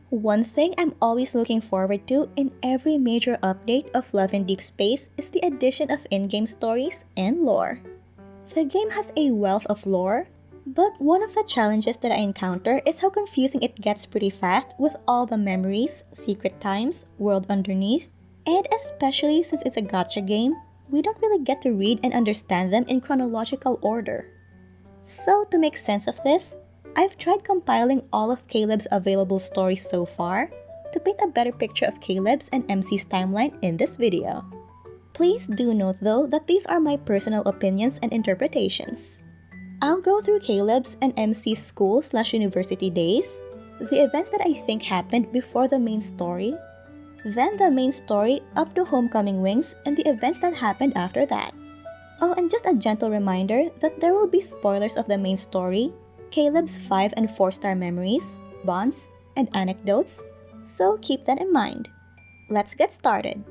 One thing I'm always looking forward to in every major update of Love in Deepspace is the addition of in-game stories and lore. The game has a wealth of lore, but one of the challenges that I encounter is how confusing it gets pretty fast with all the memories, secret times, world underneath, and especially since it's a gacha game, we don't really get to read and understand them in chronological order. So to make sense of this, I've tried compiling all of Caleb's available stories so far to paint a better picture of Caleb's and MC's timeline in this video. Please do note though that these are my personal opinions and interpretations. I'll go through Caleb's and MC's school/university days, the events that I think happened before the main story, then the main story up to Homecoming Wings and the events that happened after that. Oh, and just a gentle reminder that there will be spoilers of the main story, Caleb's 5 and 4-star memories, bonds, and anecdotes, so keep that in mind. Let's get started.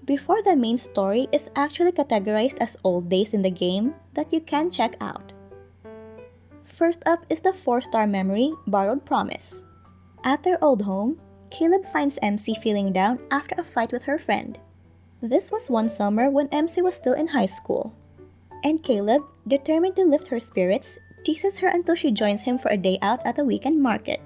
Before the main story is actually categorized as old days in the game that you can check out. First up is the 4-star memory, Borrowed Promise. At their old home, Caleb finds MC feeling down after a fight with her friend. This was one summer when MC was still in high school. And Caleb, determined to lift her spirits, teases her until she joins him for a day out at the weekend market.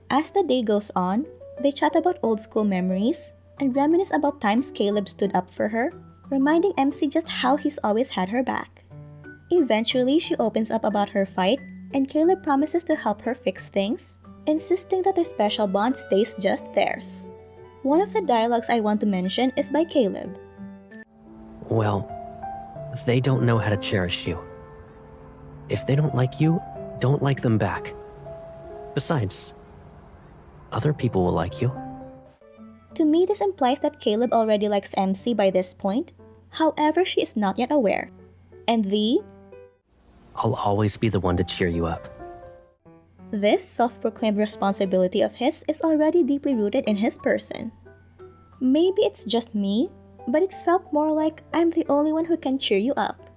As the day goes on, they chat about old school memories and reminisce about times Caleb stood up for her, reminding MC just how he's always had her back. Eventually, she opens up about her fight, and Caleb promises to help her fix things, insisting that their special bond stays just theirs. One of the dialogues I want to mention is by Caleb. Well, they don't know how to cherish you. If they don't like you, don't like them back. Besides, other people will like you. To me, this implies that Caleb already likes MC by this point, however she is not yet aware. And I'll always be the one to cheer you up. This self-proclaimed responsibility of his is already deeply rooted in his person. Maybe it's just me, but it felt more like I'm the only one who can cheer you up.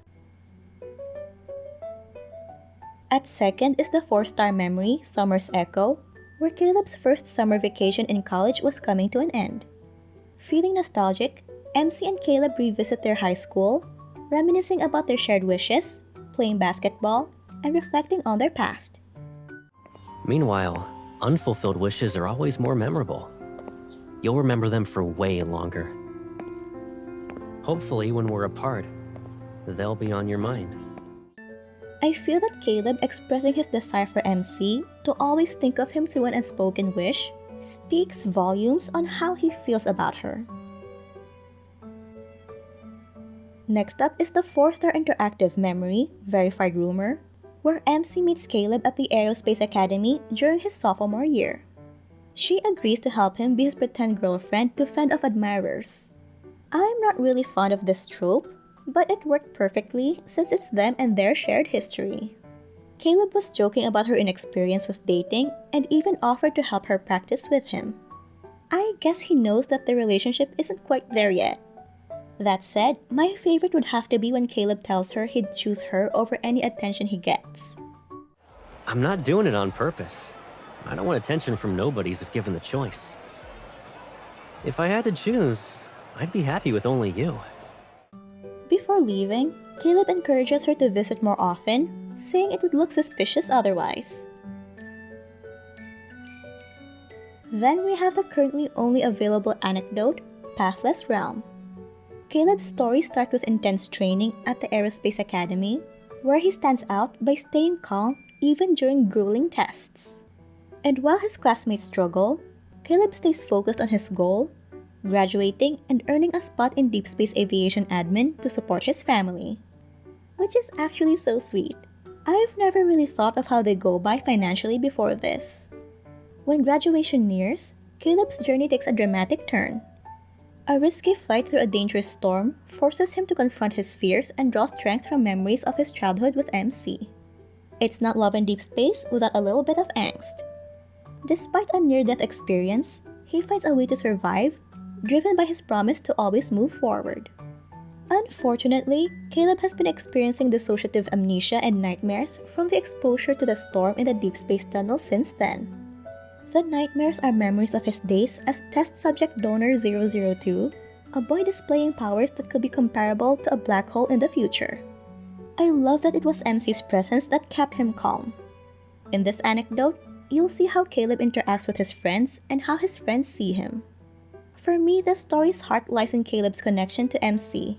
At second is the 4-star memory, Summer's Echo, where Caleb's first summer vacation in college was coming to an end. Feeling nostalgic, MC and Caleb revisit their high school, reminiscing about their shared wishes, playing basketball, and reflecting on their past. Meanwhile, unfulfilled wishes are always more memorable. You'll remember them for way longer. Hopefully, when we're apart, they'll be on your mind. I feel that Caleb expressing his desire for MC to always think of him through an unspoken wish speaks volumes on how he feels about her. Next up is the 4-star interactive memory, Verified Rumor, where MC meets Caleb at the Aerospace Academy during his sophomore year. She agrees to help him be his pretend girlfriend to fend off admirers. I'm not really fond of this trope, but it worked perfectly since it's them and their shared history. Caleb was joking about her inexperience with dating and even offered to help her practice with him. I guess he knows that the relationship isn't quite there yet. That said, my favorite would have to be when Caleb tells her he'd choose her over any attention he gets. I'm not doing it on purpose. I don't want attention from nobodies if given the choice. If I had to choose, I'd be happy with only you. Before leaving, Caleb encourages her to visit more often, saying it would look suspicious otherwise. Then we have the currently only available anecdote, Pathless Realm. Caleb's story starts with intense training at the Aerospace Academy, where he stands out by staying calm even during grueling tests. And while his classmates struggle, Caleb stays focused on his goal, graduating and earning a spot in Deepspace Aviation Admin to support his family. Which is actually so sweet. I've never really thought of how they go by financially before this. When graduation nears, Caleb's journey takes a dramatic turn. A risky flight through a dangerous storm forces him to confront his fears and draw strength from memories of his childhood with MC. It's not love in Deepspace without a little bit of angst. Despite a near-death experience, he finds a way to survive, driven by his promise to always move forward. Unfortunately, Caleb has been experiencing dissociative amnesia and nightmares from the exposure to the storm in the deep space tunnel since then. The nightmares are memories of his days as test subject donor 002, a boy displaying powers that could be comparable to a black hole in the future. I love that it was MC's presence that kept him calm. In this anecdote, you'll see how Caleb interacts with his friends and how his friends see him. For me, the story's heart lies in Caleb's connection to MC,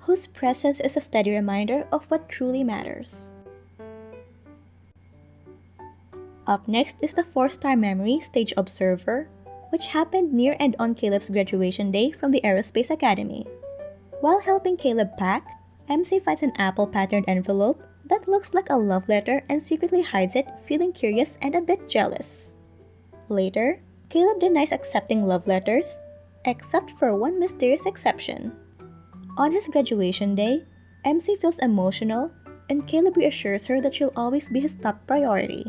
whose presence is a steady reminder of what truly matters. Up next is the 4-star memory Stage Observer, which happened near and on Caleb's graduation day from the Aerospace Academy. While helping Caleb pack, MC finds an apple-patterned envelope that looks like a love letter and secretly hides it, feeling curious and a bit jealous. Later, Caleb denies accepting love letters, except for one mysterious exception. On his graduation day, MC feels emotional, and Caleb reassures her that she'll always be his top priority.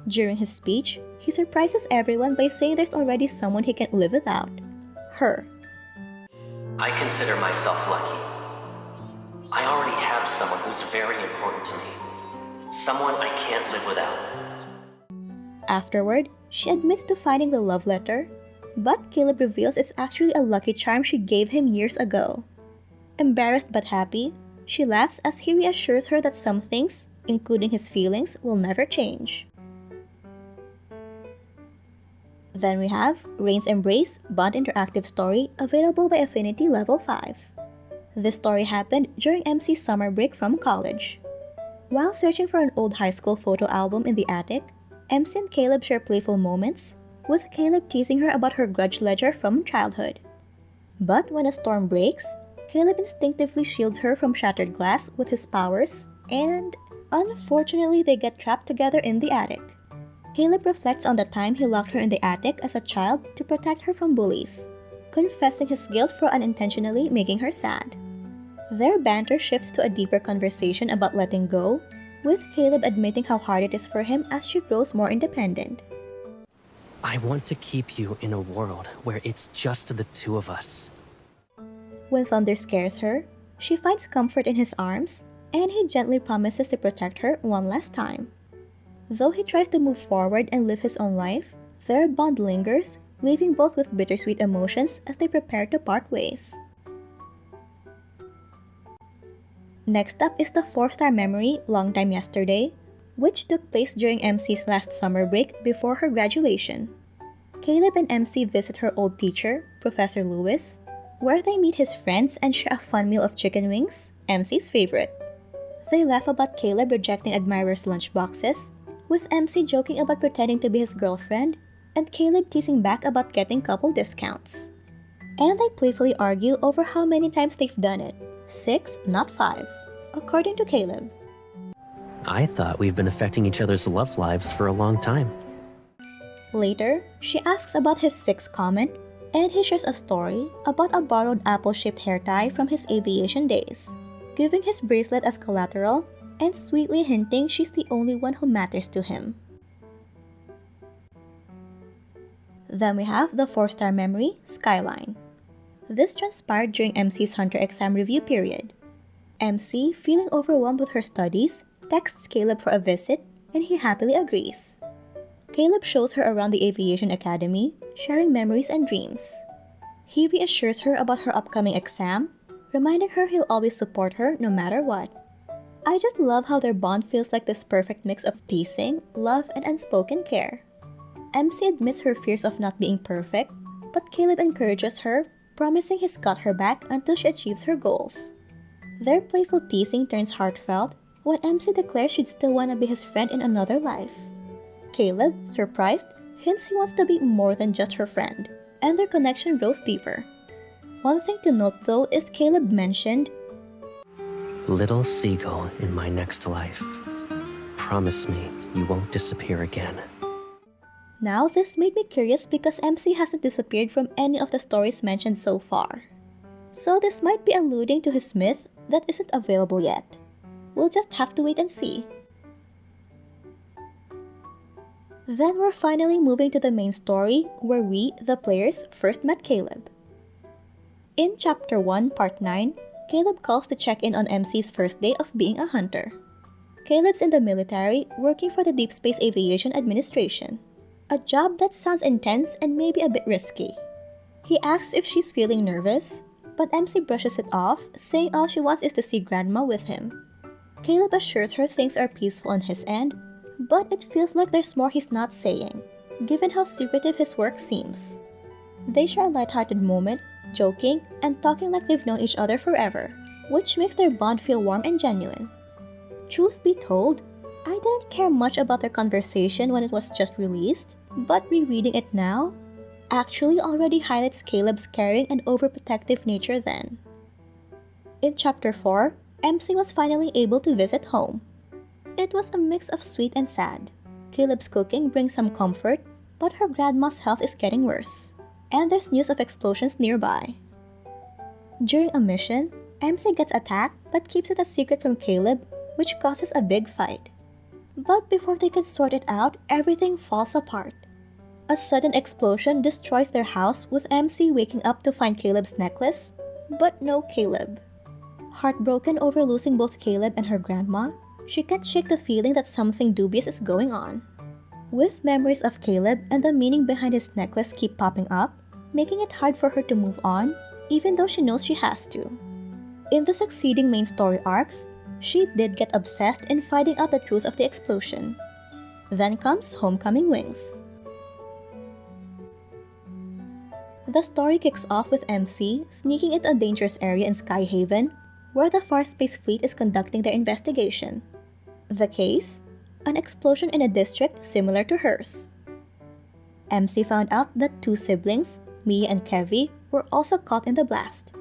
During his speech, he surprises everyone by saying there's already someone he can't live without: her. I consider myself lucky. I already have someone who's very important to me. Someone I can't live without. Afterward, she admits to finding the love letter, but Caleb reveals it's actually a lucky charm she gave him years ago. Embarrassed but happy, she laughs as he reassures her that some things, including his feelings, will never change. Then we have Rain's Embrace Bond Interactive Story, available by Affinity Level 5. This story happened during MC's summer break from college. While searching for an old high school photo album in the attic, MC and Caleb share playful moments, with Caleb teasing her about her grudge ledger from childhood. But when a storm breaks, Caleb instinctively shields her from shattered glass with his powers, and unfortunately they get trapped together in the attic. Caleb reflects on the time he locked her in the attic as a child to protect her from bullies, confessing his guilt for unintentionally making her sad. Their banter shifts to a deeper conversation about letting go, with Caleb admitting how hard it is for him as she grows more independent. I want to keep you in a world where it's just the two of us. When Thunder scares her, she finds comfort in his arms, and he gently promises to protect her one last time. Though he tries to move forward and live his own life, their bond lingers, leaving both with bittersweet emotions as they prepare to part ways. Next up is the 4-star memory Long Time Yesterday, which took place during MC's last summer break before her graduation. Caleb and MC visit her old teacher, Professor Lewis, where they meet his friends and share a fun meal of chicken wings, MC's favorite. They laugh about Caleb rejecting admirers' lunchboxes, with MC joking about pretending to be his girlfriend, and Caleb teasing back about getting couple discounts. And they playfully argue over how many times they've done it. 6, not 5, according to Caleb. I thought we've been affecting each other's love lives for a long time. Later, she asks about his 6th comment, and he shares a story about a borrowed apple-shaped hair tie from his aviation days, giving his bracelet as collateral and sweetly hinting she's the only one who matters to him. Then we have the 4-star memory, Skyline. This transpired during MC's Hunter exam review period. MC, feeling overwhelmed with her studies, texts Caleb for a visit, and he happily agrees. Caleb shows her around the aviation academy, sharing memories and dreams. He reassures her about her upcoming exam, reminding her he'll always support her no matter what. I just love how their bond feels like this perfect mix of teasing, love, and unspoken care. MC admits her fears of not being perfect, but Caleb encourages her, promising he's got her back until she achieves her goals. Their playful teasing turns heartfelt when MC declares she'd still want to be his friend in another life. Caleb, surprised, hints he wants to be more than just her friend, and their connection grows deeper. One thing to note though is Caleb mentioned, Little seagull in my next life. Promise me you won't disappear again. Now this made me curious because MC hasn't disappeared from any of the stories mentioned so far. So this might be alluding to his myth that isn't available yet. We'll just have to wait and see. Then we're finally moving to the main story where we, the players, first met Caleb. In Chapter 1, Part 9, Caleb calls to check in on MC's first day of being a hunter. Caleb's in the military, working for the Deepspace Aviation Administration, a job that sounds intense and maybe a bit risky. He asks if she's feeling nervous, but MC brushes it off, saying all she wants is to see Grandma with him. Caleb assures her things are peaceful on his end, but it feels like there's more he's not saying, given how secretive his work seems. They share a lighthearted moment, joking and talking like they've known each other forever, which makes their bond feel warm and genuine. Truth be told, I didn't care much about their conversation when it was just released, but rereading it now actually already highlights Caleb's caring and overprotective nature then. In Chapter 4, MC was finally able to visit home. It was a mix of sweet and sad. Caleb's cooking brings some comfort, but her grandma's health is getting worse, and there's news of explosions nearby. During a mission, MC gets attacked but keeps it a secret from Caleb, which causes a big fight. But before they can sort it out, everything falls apart. A sudden explosion destroys their house, with MC waking up to find Caleb's necklace, but no Caleb. Heartbroken over losing both Caleb and her grandma, she can't shake the feeling that something dubious is going on. With memories of Caleb and the meaning behind his necklace keep popping up, making it hard for her to move on, even though she knows she has to. In the succeeding main story arcs, she did get obsessed in finding out the truth of the explosion. Then comes Homecoming Wings. The story kicks off with MC sneaking into a dangerous area in Skyhaven, where the Far Space Fleet is conducting their investigation. The case? An explosion in a district similar to hers. MC found out that two siblings, Mia and Kevi, were also caught in the blast.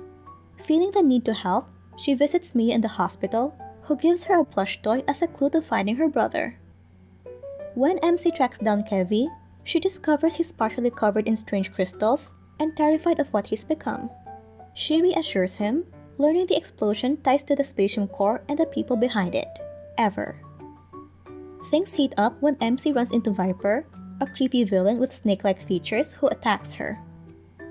Feeling the need to help, she visits Mia in the hospital, who gives her a plush toy as a clue to finding her brother. When MC tracks down Kevi, she discovers he's partially covered in strange crystals and terrified of what he's become. She reassures him, learning the explosion ties to the spatium core and the people behind it. Ever. Things heat up when MC runs into Viper, a creepy villain with snake-like features who attacks her.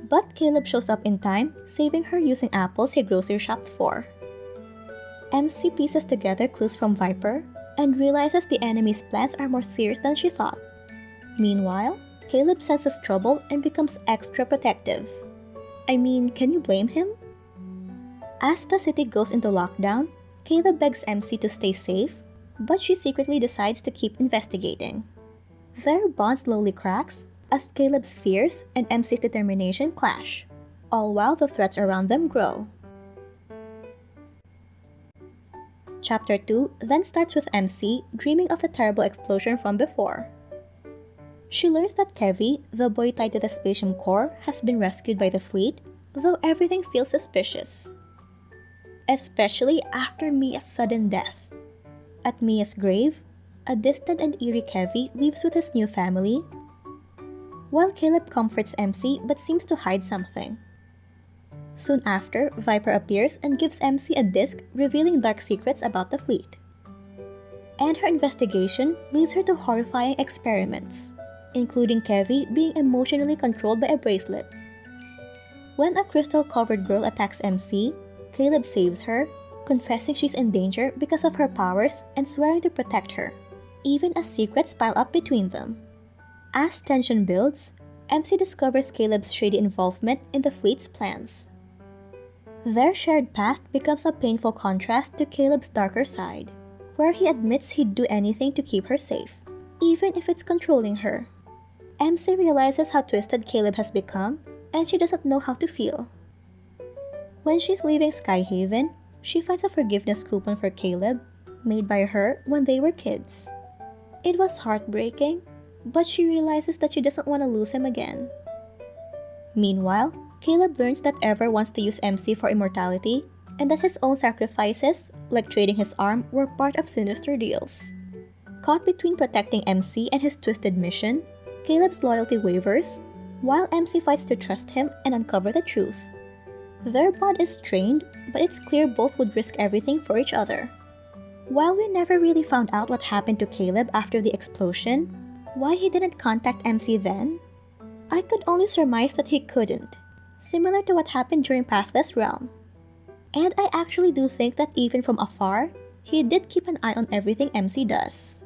But Caleb shows up in time, saving her using apples he grocery shopped for. MC pieces together clues from Viper and realizes the enemy's plans are more serious than she thought. Meanwhile, Caleb senses trouble and becomes extra protective. I mean, can you blame him? As the city goes into lockdown, Caleb begs MC to stay safe, but she secretly decides to keep investigating. Their bond slowly cracks as Caleb's fears and MC's determination clash, all while the threats around them grow. Chapter 2 then starts with MC dreaming of the terrible explosion from before. She learns that Kevi, the boy tied to the spatium core, has been rescued by the fleet, though everything feels suspicious. Especially after Mia's sudden death. At Mia's grave, a distant and eerie Kevi lives with his new family, while Caleb comforts MC but seems to hide something. Soon after, Viper appears and gives MC a disc revealing dark secrets about the fleet. And her investigation leads her to horrifying experiments, including Kevi being emotionally controlled by a bracelet. When a crystal-covered girl attacks MC, Caleb saves her, confessing she's in danger because of her powers and swearing to protect her, even as secrets pile up between them. As tension builds, MC discovers Caleb's shady involvement in the fleet's plans. Their shared past becomes a painful contrast to Caleb's darker side, where he admits he'd do anything to keep her safe, even if it's controlling her. MC realizes how twisted Caleb has become, and she doesn't know how to feel. When she's leaving Skyhaven, she finds a forgiveness coupon for Caleb, made by her when they were kids. It was heartbreaking, but she realizes that she doesn't want to lose him again. Meanwhile, Caleb learns that Ever wants to use MC for immortality, and that his own sacrifices, like trading his arm, were part of sinister deals. Caught between protecting MC and his twisted mission, Caleb's loyalty wavers, while MC fights to trust him and uncover the truth. Their bond is strained, but it's clear both would risk everything for each other. While we never really found out what happened to Caleb after the explosion, why he didn't contact MC then, I could only surmise that he couldn't, similar to what happened during Pathless Realm. And I actually do think that even from afar, he did keep an eye on everything MC does.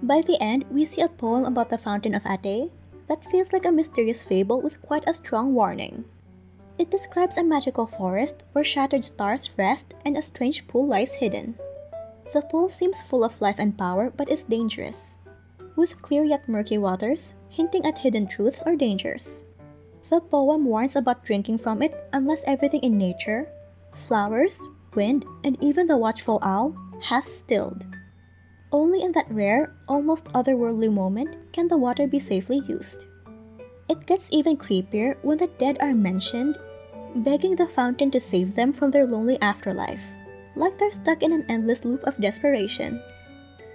By the end, we see a poem about the Fountain of Ate that feels like a mysterious fable with quite a strong warning. It describes a magical forest where shattered stars rest and a strange pool lies hidden. The pool seems full of life and power but is dangerous, with clear yet murky waters hinting at hidden truths or dangers. The poem warns about drinking from it unless everything in nature, flowers, wind, and even the watchful owl, has stilled. Only in that rare, almost otherworldly moment can the water be safely used. It gets even creepier when the dead are mentioned, begging the fountain to save them from their lonely afterlife, like they're stuck in an endless loop of desperation.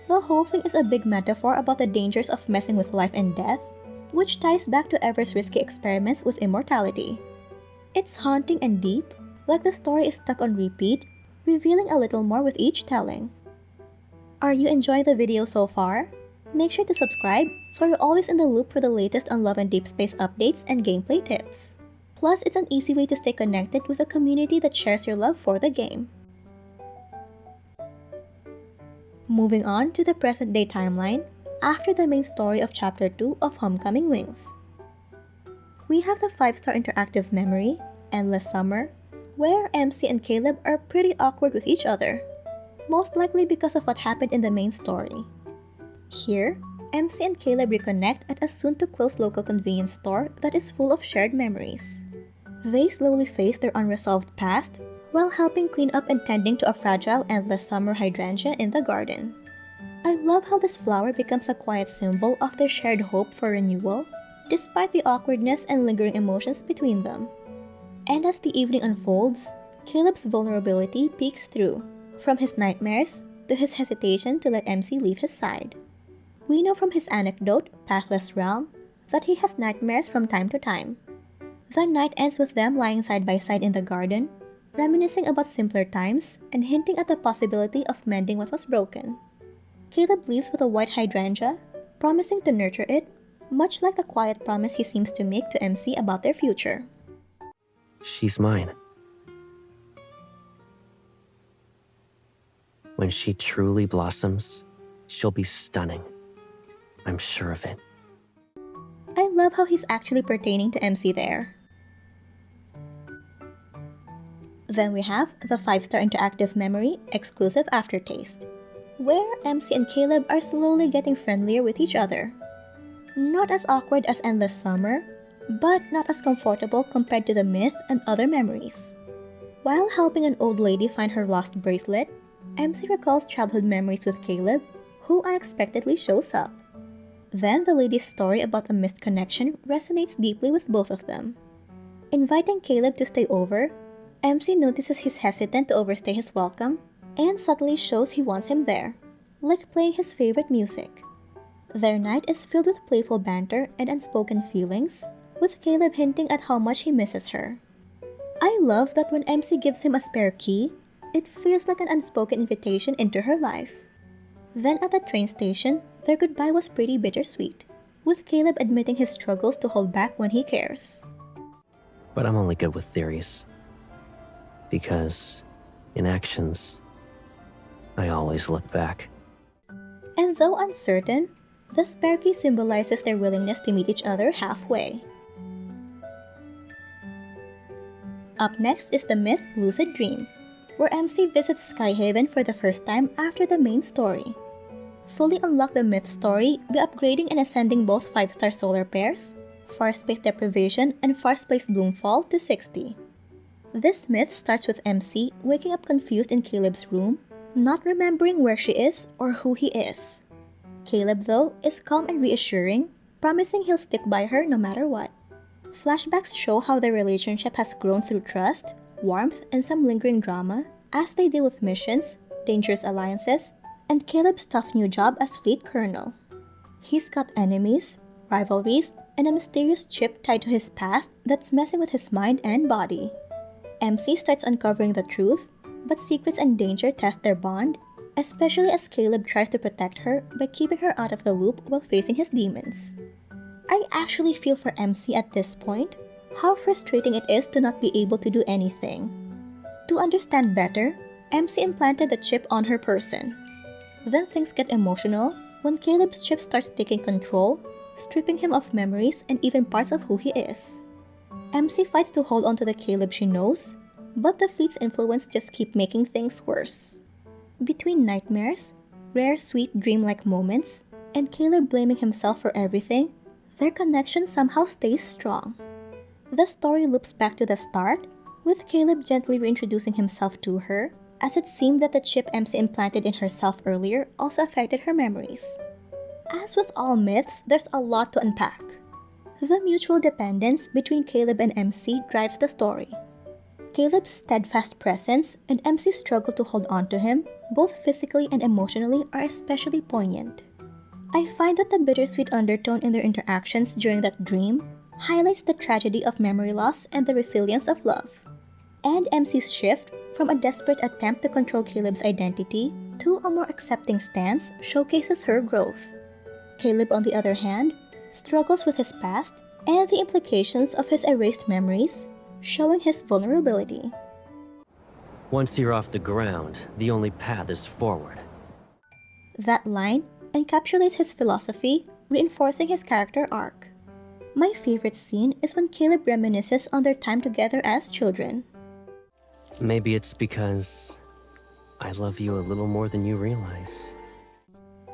The whole thing is a big metaphor about the dangers of messing with life and death, which ties back to Ever's risky experiments with immortality. It's haunting and deep, like the story is stuck on repeat, revealing a little more with each telling. Are you enjoying the video so far? Make sure to subscribe so you're always in the loop for the latest on Love and Deepspace updates and gameplay tips. Plus, it's an easy way to stay connected with a community that shares your love for the game. Moving on to the present-day timeline, after the main story of Chapter 2 of Homecoming Wings. We have the 5-star interactive memory, Endless Summer, where MC and Caleb are pretty awkward with each other, most likely because of what happened in the main story. Here, MC and Caleb reconnect at a soon-to-close local convenience store that is full of shared memories. They slowly face their unresolved past while helping clean up and tending to a fragile Endless Summer hydrangea in the garden. I love how this flower becomes a quiet symbol of their shared hope for renewal, despite the awkwardness and lingering emotions between them. And as the evening unfolds, Caleb's vulnerability peeks through, from his nightmares to his hesitation to let MC leave his side. We know from his anecdote, Pathless Realm, that he has nightmares from time to time. The night ends with them lying side by side in the garden, reminiscing about simpler times and hinting at the possibility of mending what was broken. Caleb leaves with a white hydrangea, promising to nurture it, much like the quiet promise he seems to make to MC about their future. She's mine. When she truly blossoms, she'll be stunning. I'm sure of it. I love how he's actually pertaining to MC there. Then we have the 5-star interactive memory exclusive aftertaste, where MC and Caleb are slowly getting friendlier with each other. Not as awkward as Endless Summer, but not as comfortable compared to the myth and other memories. While helping an old lady find her lost bracelet, MC recalls childhood memories with Caleb, who unexpectedly shows up. Then the lady's story about a missed connection resonates deeply with both of them. Inviting Caleb to stay over, MC notices he's hesitant to overstay his welcome and subtly shows he wants him there, like playing his favorite music. Their night is filled with playful banter and unspoken feelings, with Caleb hinting at how much he misses her. I love that when MC gives him a spare key, it feels like an unspoken invitation into her life. Then at the train station, their goodbye was pretty bittersweet, with Caleb admitting his struggles to hold back when he cares. But I'm only good with theories. Because, in actions, I always look back. And though uncertain, the spare key symbolizes their willingness to meet each other halfway. Up next is the myth Lucid Dream, where MC visits Skyhaven for the first time after the main story. Fully unlock the myth story by upgrading and ascending both 5-star solar pairs, Far Space Deprivation and Far Space Bloomfall to 60. This myth starts with MC waking up confused in Caleb's room, not remembering where she is or who he is. Caleb, though, is calm and reassuring, promising he'll stick by her no matter what. Flashbacks show how their relationship has grown through trust, warmth, and some lingering drama as they deal with missions, dangerous alliances, and Caleb's tough new job as Fleet Colonel. He's got enemies, rivalries, and a mysterious chip tied to his past that's messing with his mind and body. MC starts uncovering the truth, but secrets and danger test their bond, especially as Caleb tries to protect her by keeping her out of the loop while facing his demons. I actually feel for MC at this point, how frustrating it is to not be able to do anything. To understand better, MC implanted the chip on her person. Then things get emotional when Caleb's chip starts taking control, stripping him of memories and even parts of who he is. MC fights to hold on to the Caleb she knows, but the fleet's influence just keeps making things worse. Between nightmares, rare sweet dreamlike moments, and Caleb blaming himself for everything, their connection somehow stays strong. The story loops back to the start, with Caleb gently reintroducing himself to her, as it seemed that the chip MC implanted in herself earlier also affected her memories. As with all myths, there's a lot to unpack. The mutual dependence between Caleb and MC drives the story. Caleb's steadfast presence and MC's struggle to hold on to him, both physically and emotionally, are especially poignant. I find that the bittersweet undertone in their interactions during that dream highlights the tragedy of memory loss and the resilience of love. And MC's shift from a desperate attempt to control Caleb's identity to a more accepting stance showcases her growth. Caleb, on the other hand, struggles with his past and the implications of his erased memories, showing his vulnerability. Once you're off the ground, the only path is forward. That line encapsulates his philosophy, reinforcing his character arc. My favorite scene is when Caleb reminisces on their time together as children. Maybe it's because I love you a little more than you realize.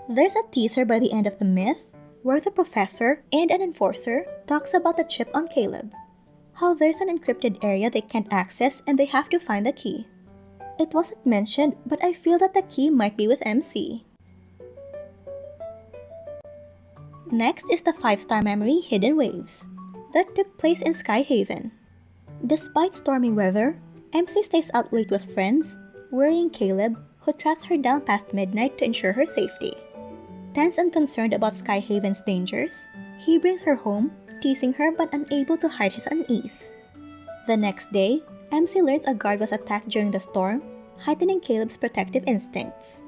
There's a teaser by the end of the myth where the professor and an enforcer talks about the chip on Caleb. How there's an encrypted area they can't access and they have to find the key. It wasn't mentioned, but I feel that the key might be with MC. Next is the 5-star memory Hidden Waves that took place in Skyhaven. Despite stormy weather, MC stays out late with friends, worrying Caleb, who tracks her down past midnight to ensure her safety. Tense and concerned about Skyhaven's dangers, he brings her home, teasing her but unable to hide his unease. The next day, MC learns a guard was attacked during the storm, heightening Caleb's protective instincts.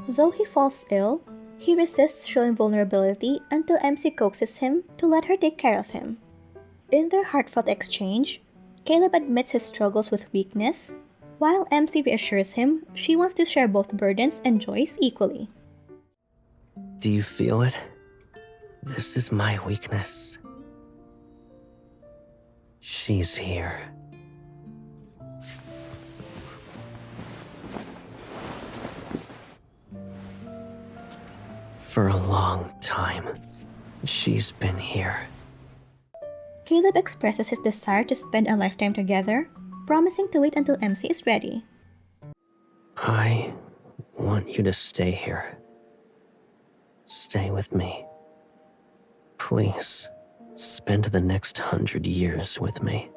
Though he falls ill, he resists showing vulnerability until MC coaxes him to let her take care of him. In their heartfelt exchange, Caleb admits his struggles with weakness, while MC reassures him she wants to share both burdens and joys equally. Do you feel it? This is my weakness. She's here. For a long time, she's been here. Caleb expresses his desire to spend a lifetime together, promising to wait until MC is ready. I want you to stay here. Stay with me. Please, spend the next 100 years with me.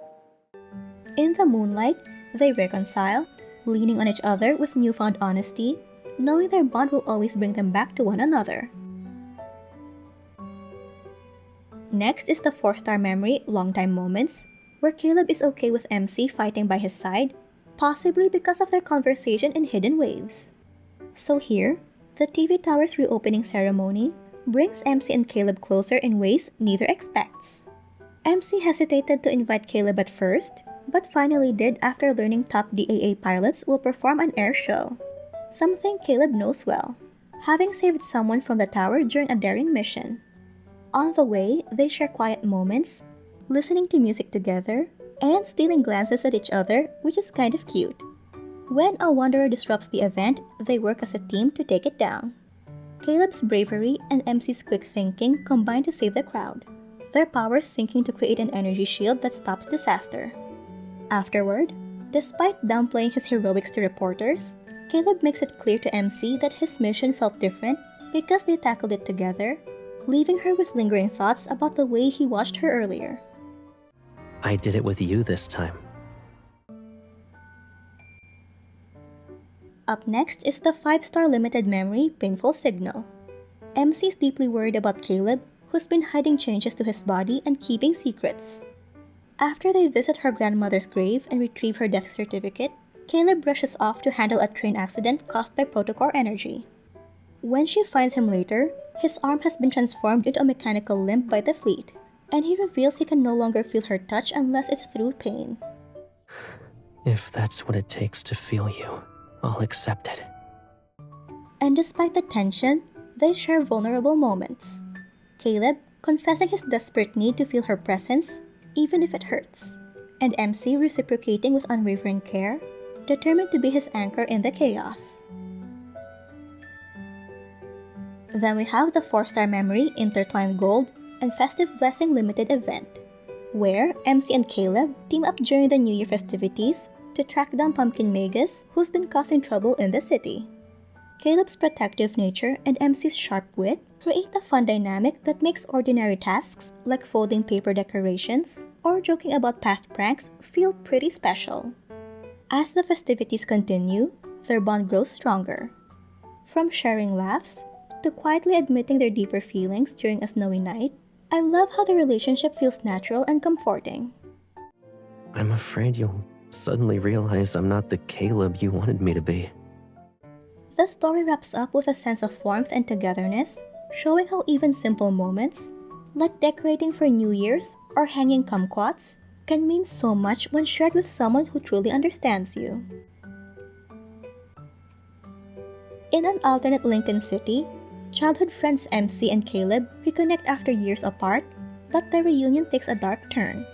In the moonlight, they reconcile, leaning on each other with newfound honesty, knowing their bond will always bring them back to one another. Next is the 4-star memory Longtime Moments, where Caleb is okay with MC fighting by his side, possibly because of their conversation in Hidden Waves. So here, the TV Tower's reopening ceremony brings MC and Caleb closer in ways neither expects. MC hesitated to invite Caleb at first, but finally did after learning top DAA pilots will perform an air show. Something Caleb knows well, having saved someone from the tower during a daring mission. On the way, they share quiet moments, listening to music together, and stealing glances at each other, which is kind of cute. When a wanderer disrupts the event, they work as a team to take it down. Caleb's bravery and MC's quick thinking combine to save the crowd, their powers syncing to create an energy shield that stops disaster. Afterward, despite downplaying his heroics to reporters, Caleb makes it clear to MC that his mission felt different because they tackled it together, leaving her with lingering thoughts about the way he watched her earlier. I did it with you this time. Up next is the 5-star limited memory Painful Signal. MC is deeply worried about Caleb, who's been hiding changes to his body and keeping secrets. After they visit her grandmother's grave and retrieve her death certificate, Caleb rushes off to handle a train accident caused by protocore energy. When she finds him later, his arm has been transformed into a mechanical limb by the fleet, and he reveals he can no longer feel her touch unless it's through pain. If that's what it takes to feel you, I'll accept it. And despite the tension, they share vulnerable moments. Caleb confessing his desperate need to feel her presence, even if it hurts. And MC reciprocating with unwavering care, determined to be his anchor in the chaos. Then we have the 4-star memory Intertwined Gold and Festive Blessing limited event, where MC and Caleb team up during the New Year festivities to track down Pumpkin Magus, who's been causing trouble in the city. Caleb's protective nature and MC's sharp wit create a fun dynamic that makes ordinary tasks like folding paper decorations or joking about past pranks feel pretty special. As the festivities continue, their bond grows stronger. From sharing laughs to quietly admitting their deeper feelings during a snowy night, I love how the relationship feels natural and comforting. I'm afraid you'll suddenly realize I'm not the Caleb you wanted me to be. The story wraps up with a sense of warmth and togetherness, showing how even simple moments, like decorating for New Year's or hanging kumquats, can mean so much when shared with someone who truly understands you. In an alternate LinkedIn city, childhood friends MC and Caleb reconnect after years apart, but their reunion takes a dark turn.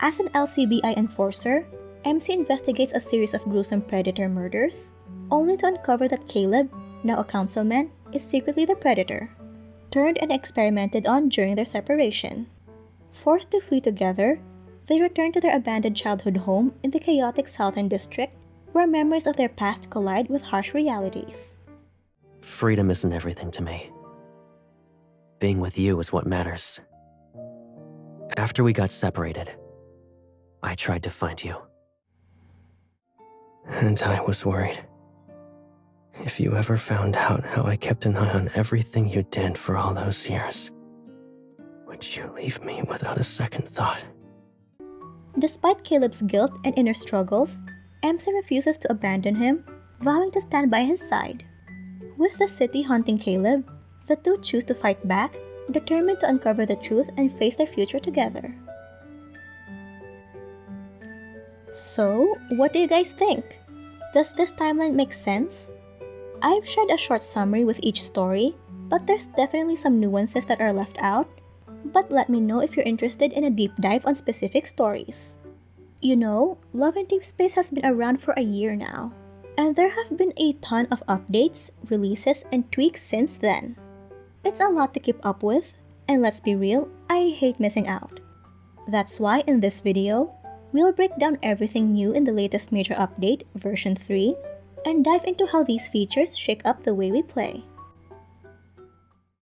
As an LCBI enforcer, MC investigates a series of gruesome predator murders, only to uncover that Caleb, now a councilman, is secretly the predator, turned and experimented on during their separation. Forced to flee together, they return to their abandoned childhood home in the chaotic Southern District, where memories of their past collide with harsh realities. Freedom isn't everything to me. Being with you is what matters. After we got separated, I tried to find you. And I was worried. If you ever found out how I kept an eye on everything you did for all those years, would you leave me without a second thought? Despite Caleb's guilt and inner struggles, MC refuses to abandon him, vowing to stand by his side. With the city haunting Caleb, the two choose to fight back, determined to uncover the truth and face their future together. So, what do you guys think? Does this timeline make sense? I've shared a short summary with each story, but there's definitely some nuances that are left out. But let me know if you're interested in a deep dive on specific stories. You know, Love and Deepspace has been around for a year now, and there have been a ton of updates, releases, and tweaks since then. It's a lot to keep up with, and let's be real, I hate missing out. That's why in this video, we'll break down everything new in the latest major update, version 3, and dive into how these features shake up the way we play.